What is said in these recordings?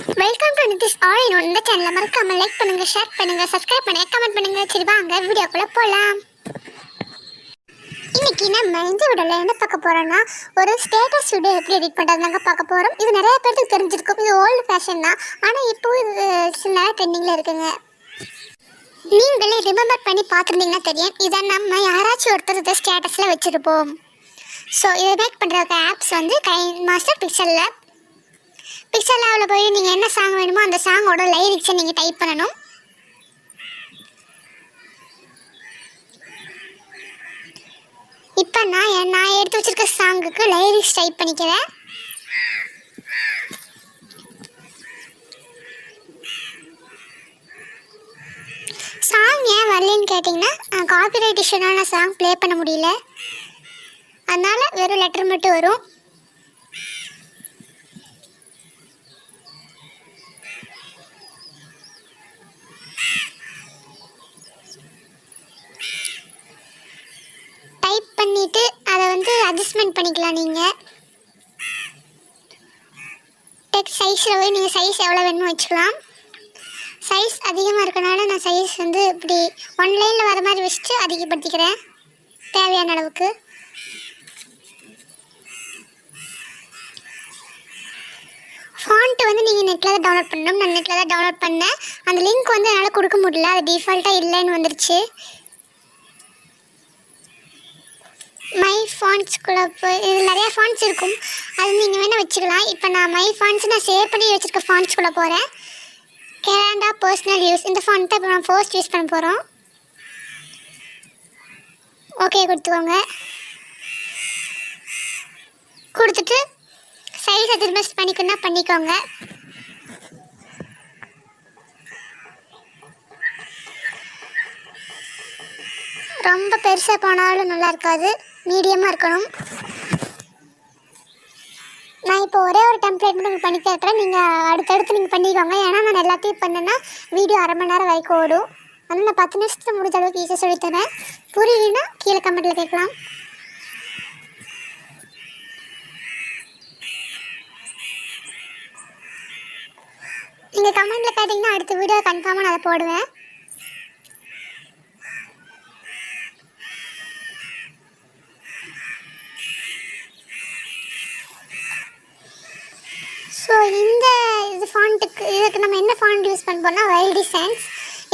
Welcome to Nitish all in one. இந்த சேனலை மறக்காம லைக் பண்ணுங்க, ஷேர் பண்ணுங்க, சப்ஸ்கிரைப் பண்ணுங்க, கமெண்ட் பண்ணுங்க. சரி வாங்க வீடியோக்குள்ள போலாம். இன்னைக்கு நம்ம இந்த வீடியோல என்ன பார்க்க போறோம்னா, ஒரு ஸ்டேட்டஸ் வீடியோ எப்படி எடிட் பண்றதுங்க பார்க்க போறோம். இது நிறைய பேருக்கு தெரிஞ்சிருக்கும். இது ஓல்டு ஃபேஷன் தான், ஆனா இப்போ இது சின்ன ட்ரெண்டிங்ல இருக்குங்க. நீங்களே ரிமெம்பர் பண்ணி பார்த்துருந்தீங்கன்னா தெரியும். இதை நம்ம யாராச்சும் ஒருத்தர் இதை ஸ்டேட்டஸ்ல வச்சிருப்போம். ஸோ இதை மேக் பண்ணுறதுக்கு ஆப்ஸ் வந்து கைன்மாஸ்டர் பிக்சல் லேப். பிக்சல் லேபில் போய் நீங்கள் என்ன சாங் வேணுமோ அந்த சாங்கோட லைரிக்ஸை நீங்கள் டைப் பண்ணணும். இப்போ நான் எடுத்து வச்சிருக்க சாங்குக்கு லைரிக்ஸ் டைப் பண்ணிக்கிறேன். சாங் ஏன் வரலன்னு கேட்டிங்கன்னா, காப்பிரைட் இஷ்யூனால சாங் ப்ளே பண்ண முடியல, அதனால் வெறும் லெட்டர் மட்டும் வரும். டைப் பண்ணிவிட்டு அதை வந்து அட்ஜஸ்ட்மெண்ட் பண்ணிக்கலாம். நீங்கள் டெக்ஸ்ட் சைஸில் போய் நீங்கள் சைஸ் எவ்வளோ வேணுமோ வச்சுக்கலாம். சைஸ் அதிகமாக இருக்கனால நான் சைஸ் வந்து இப்படி ஒன் லைனில் வர மாதிரி வச்சுட்டு அதிகப்படுத்திக்கிறேன் தேவையான அளவுக்கு. ஃபாண்ட்டு வந்து நீங்கள் நெட்டில் தான் டவுன்லோட் பண்ணணும். நான் நெட்டில் தான் டவுன்லோட் பண்ணேன். அந்த லிங்க் வந்து என்னால் கொடுக்க முடியல, அது டிஃபால்ட்டாக இல்லைன்னு வந்துருச்சு. மை ஃபாண்ட்ஸ்குள்ளே போய் இதில் நிறையா ஃபாண்ட்ஸ் இருக்கும், அது நீங்கள் வேணால் வச்சுக்கலாம். இப்போ நான் மை ஃபாண்ட்ஸ் நான் சேவ் பண்ணி வச்சுருக்க ஃபாண்ட்ஸ்குள்ளே போகிறேன். கேரண்டா பர்சனல் யூஸ் இந்த ஃபாண்ட்டை இப்போ நான் ஃபர்ஸ்ட் யூஸ் பண்ண போகிறோம். ஓகே கொடுத்துக்கோங்க. கொடுத்துட்டு சைஸ் அட்ஜஸ்ட் பண்ணிக்கோங்க. ரொம்ப பெருசாக போனாலும் நல்லா இருக்காது, மீடியமாக இருக்கணும். நான் இப்போ ஒரே ஒரு டெம்ப்ளேட் மட்டும் பண்ணி கேட்குறேன். நீங்கள் அடுத்தடுத்து நீங்கள் பண்ணிக்கோங்க. ஏன்னா நான் எல்லாத்தையும் பண்ணேன்னா வீடியோ அரை மணி நேரம் வரைக்கும் ஓடும். அதனால் நான் 10 நிமிஷத்தில் முடிஞ்ச அளவுக்கு ஈஸியாக சொல்லித்தரேன். புரியலன்னா கீழே கமெண்ட்டில் கேட்கலாம். நீங்கள் கமெண்ட்டில் கேட்டிங்கன்னா அடுத்த வீடியோ கன்ஃபார்மாக நான் அதை போடுவேன். ஸோ இது ஃபாண்ட்டுக்கு இதுக்கு நம்ம என்ன ஃபாண்ட் யூஸ் பண்ண போனால் வைல்ட் டிசைன்ஸ்.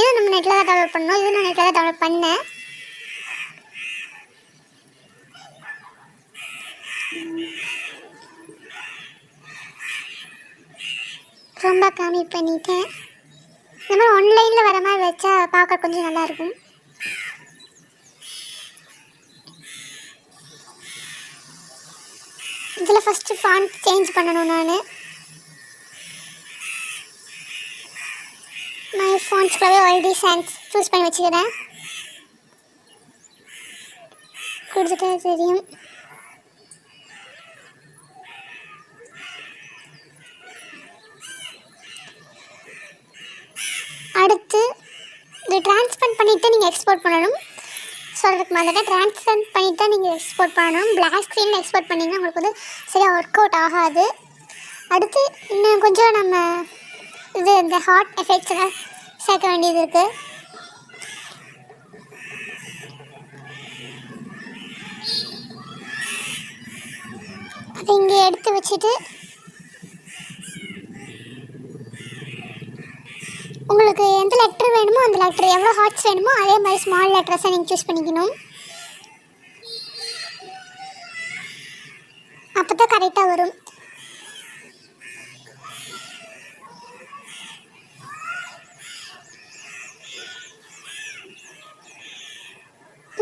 இது நம்ம நெட்டில் தான் டவுன்லோட் பண்ணணும். இது நான் நெட்டில் தான் டவுன்லோட் பண்ணேன். ரொம்ப கம்மி பண்ணிட்டேன். இந்த மாதிரி ஆன்லைனில் வர மாதிரி வச்சா பார்க்க கொஞ்சம் நல்லாயிருக்கும். இதில் ஃபஸ்ட்டு ஃபாண்ட் சேஞ்ச் பண்ணணும். நான் மை ஃபாண்ட்ஸ்க்குள்ளே வைல்ட் டிசைன்ஸ் சூஸ் பண்ணி வச்சுக்கிறேன். கொடுத்துட்டே தெரியும். அடுத்து இது ட்ரான்ஸ்ஃபர் பண்ணிவிட்டு நீங்கள் எக்ஸ்போர்ட் பண்ணணும். சொல்கிறதுக்கு மாதிரி ட்ரான்ஸ்ஃபர் பண்ணிவிட்டு தான் நீங்கள் எக்ஸ்போர்ட் பண்ணணும். பிளாக் ஸ்க்ரீனில் எக்ஸ்போர்ட் பண்ணிங்கன்னா உங்களுக்கு வந்து சரியாக ஒர்க் அவுட் ஆகாது. அடுத்து இன்னும் கொஞ்சம் நம்ம இந்த ஹாட் எஃபெக்ட்ஸ்லாம் சேர்க்க வேண்டியது இருக்குது. அதை இங்கே எடுத்து வச்சுட்டு உங்களுக்கு எந்த லெட்டர் வேணுமோ அந்த லெட்டர் எவ்வளோ ஹார்ட்ஸ் வேணுமோ அதே மாதிரி ஸ்மால் லெட்டர்ஸை நீங்கள் சூஸ் பண்ணிக்கணும். அப்போ தான் கரெக்டாக வரும்.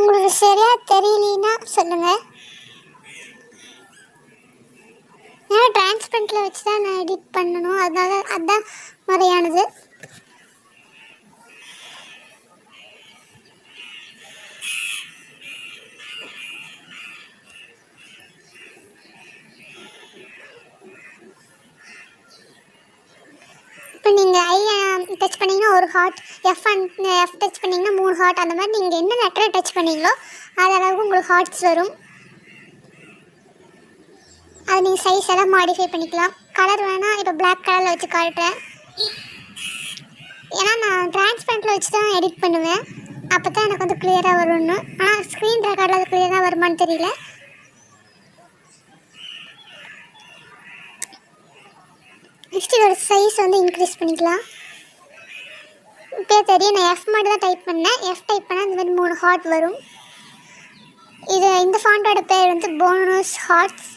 உங்களுக்கு சரியாக தெரியலனா சொல்லுங்கள். ஏன்னா டிரான்ஸ்பரண்ட்டில் வச்சு தான் நான் எடிட் பண்ணணும், அதனால அதுதான் முறையானது. இப்போ நீங்கள் ஐ டச் பண்ணிங்கன்னா ஒரு ஹார்ட், எஃப் டச் பண்ணிங்கன்னா 3 ஹார்ட், அந்த மாதிரி நீங்கள் என்ன லெட்டரை டச் பண்ணீங்களோ அது அளவுக்கு உங்களுக்கு ஹார்ட்ஸ் வரும். அதை நீங்கள் சைஸ் எல்லாம் மாடிஃபை பண்ணிக்கலாம். கலர் வேணால் இப்போ பிளாக் கலரில் வச்சு காட்டுறேன். ஏன்னா நான் டிரான்ஸ்பரண்ட்டில் வச்சு தான் எடிட் பண்ணுவேன். அப்போ தான் எனக்கு வந்து கிளியராக வரும்னு. ஆனால் ஸ்க்ரீன் ரெக்கார்டில் அது கிளியராக வருமானு தெரியல. நெக்ஸ்ட் இதோட சைஸ் வந்து இன்க்ரீஸ் பண்ணிக்கலாம். இப்போ தெரியும், நான் எஃப் மட்டும் தான் டைப் பண்ணேன். எஃப் டைப் பண்ணால் இந்த மாதிரி 3 ஹார்ட் வரும். இந்த ஃபாண்டோட பேர் வந்து போனஸ் ஹார்ட்ஸ்.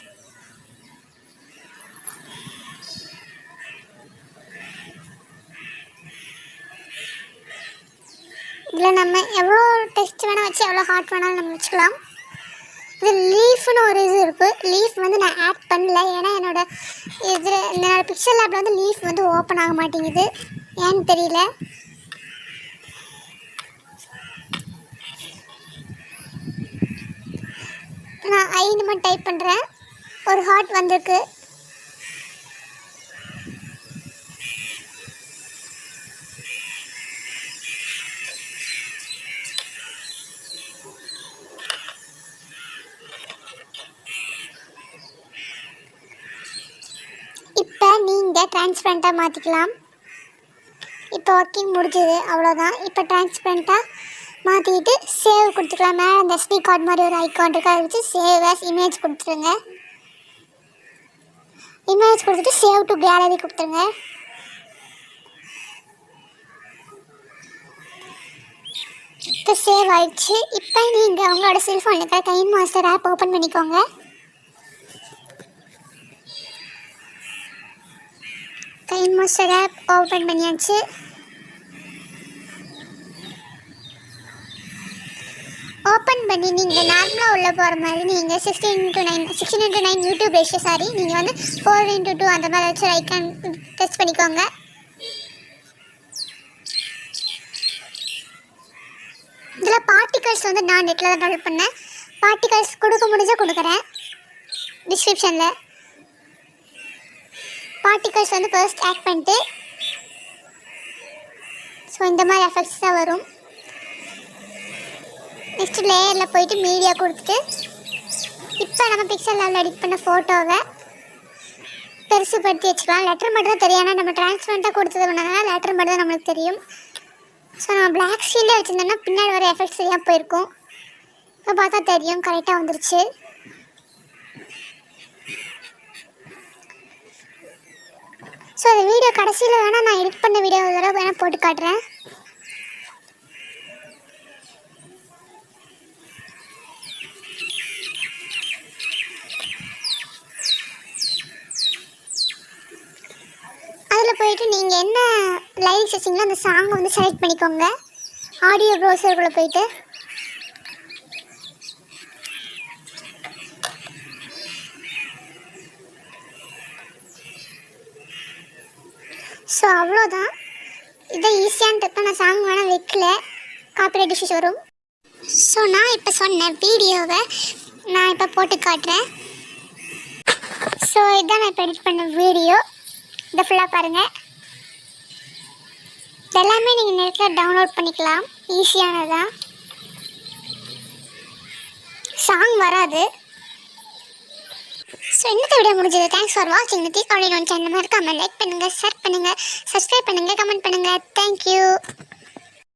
இதில் நம்ம எவ்வளோ டெக்ஸ்ட் வேணால் வச்சு எவ்வளோ ஹார்ட் வேணாலும் நம்ம வச்சுக்கலாம். இது லீஃப்னு ஒரு இது இருக்குது. லீஃப் வந்து நான் ஆட் பண்ணல, ஏன்னா என்னோடய பிக்சர் லேபில் வந்து லீஃப் வந்து ஓப்பன் ஆக மாட்டேங்குது, ஏன்னு தெரியல. நான் ஐன்னு மட்டும் டைப் பண்ணுறேன். ஒரு ஹார்ட் வந்திருக்கு. இப்போ நீங்கள் டிரான்ஸ்பரண்ட்டாக மாற்றிக்கலாம். இப்போ ஒர்க்கிங் முடிஞ்சது, அவ்வளோதான். இப்போ டிரான்ஸ்பரண்ட்டாக மாற்றிக்கிட்டு சேவ் கொடுத்துக்கலாம். மேலே அந்த SD கார்டு மாதிரி ஒரு ஐக்கான் இருக்குது, அதை வச்சு சேவ் ஆஸ் இமேஜ் கொடுத்துருங்க. இமேஜ் கொடுத்துட்டு சேவ் டு கேலரி கொடுத்துருங்க. இப்போ சேவ் ஆயிடுச்சு. இப்போ நீங்கள் உங்களோட செல்ஃபோனில் இருக்கிற கைன் மாஸ்டர் ஆப் ஓப்பன் பண்ணிக்கோங்க. கைன் மாஸ்டர் ஆப் ஓப்பன் பண்ணியாச்சு. ஓப்பன் பண்ணி நீங்கள் நார்மலாக உள்ளே போகிற மாதிரி நீங்கள் 16:9 யூடியூப் ரேஷியோ நீங்கள் வந்து 4:2 அந்த மாதிரி வச்சு ஐக்கான் டெஸ்ட் பண்ணிக்கோங்க. இதில் பார்ட்டிகல்ஸ் வந்து நான் நெட்டில் தான் டவுன்லோட் பண்ணேன். பார்ட்டிகல்ஸ் கொடுக்க முடிஞ்சால் கொடுக்குறேன் டிஸ்கிரிப்ஷனில். பார்ட்டிகல்ஸ் வந்து ஃபர்ஸ்ட் ஆட் பண்ணிட்டு ஸோ இந்த மாதிரி எஃபெக்ட்ஸ் தான் வரும். நெக்ஸ்ட்டு லேயரில் போயிட்டு மீடியா கொடுத்துட்டு இப்போ நம்ம பிக்சர் லேபில் எடிட் பண்ண ஃபோட்டோவை பெருசுப்படுத்தி வச்சுக்கலாம். லெட்டர் மட்டும் தான் தெரியும், ஆனால் நம்ம டிரான்ஸ்பரண்ட்டாக கொடுத்தது பண்ணாங்கன்னா லெட்டர் மட்டும் தான் நம்மளுக்கு தெரியும். ஸோ நம்ம பிளாக் ஸ்க்ரீனில் வச்சுருந்தோம்னா பின்னாடி வர எஃபெக்ட்ஸ் சரியாக போயிருக்கும். இப்போ பார்த்தா தெரியும் கரெக்டாக வந்துருச்சு. ஸோ அந்த வீடியோ கடைசியில் வேணால் நான் எடிட் பண்ண வீடியோ ஒரு தடவை வேணால் போட்டு காட்டுறேன். அதில் போயிட்டு நீங்கள் என்ன லைரிக்ஸ் வச்சிங்களோ அந்த சாங்கை வந்து செலக்ட் பண்ணிக்கோங்க. ஆடியோ ப்ரௌசருக்குள்ளே போயிட்டு ஸோ அவ்வளோதான். இதை ஈஸியான ட்ரிப்பாக நான் சாங் வேணால் வைக்கல, காப்பிரைட் இஷ்யூஸ் வரும். ஸோ நான் இப்போ சொன்ன வீடியோவை நான் இப்போ போட்டு காட்டுறேன். ஸோ இதுதான் நான் இப்போ எடிட் பண்ண வீடியோ. இதை ஃபுல்லாக பாருங்கள். இதெல்லாமே நீங்கள் நெட்டில் டவுன்லோட் பண்ணிக்கலாம், ஈஸியானதான். சாங் வராது. ஸோ இந்த வீடியோ முடிஞ்சது. தேங்க்ஸ் ஃபார் வாட்சிங். நித்திக் ஆடியோ சேனல் மறக்காமல் லைக் பண்ணுங்கள், ஷேர் பண்ணுங்கள், சப்ஸ்கிரைப் பண்ணுங்கள், கமெண்ட் பண்ணுங்கள். தேங்க்யூ.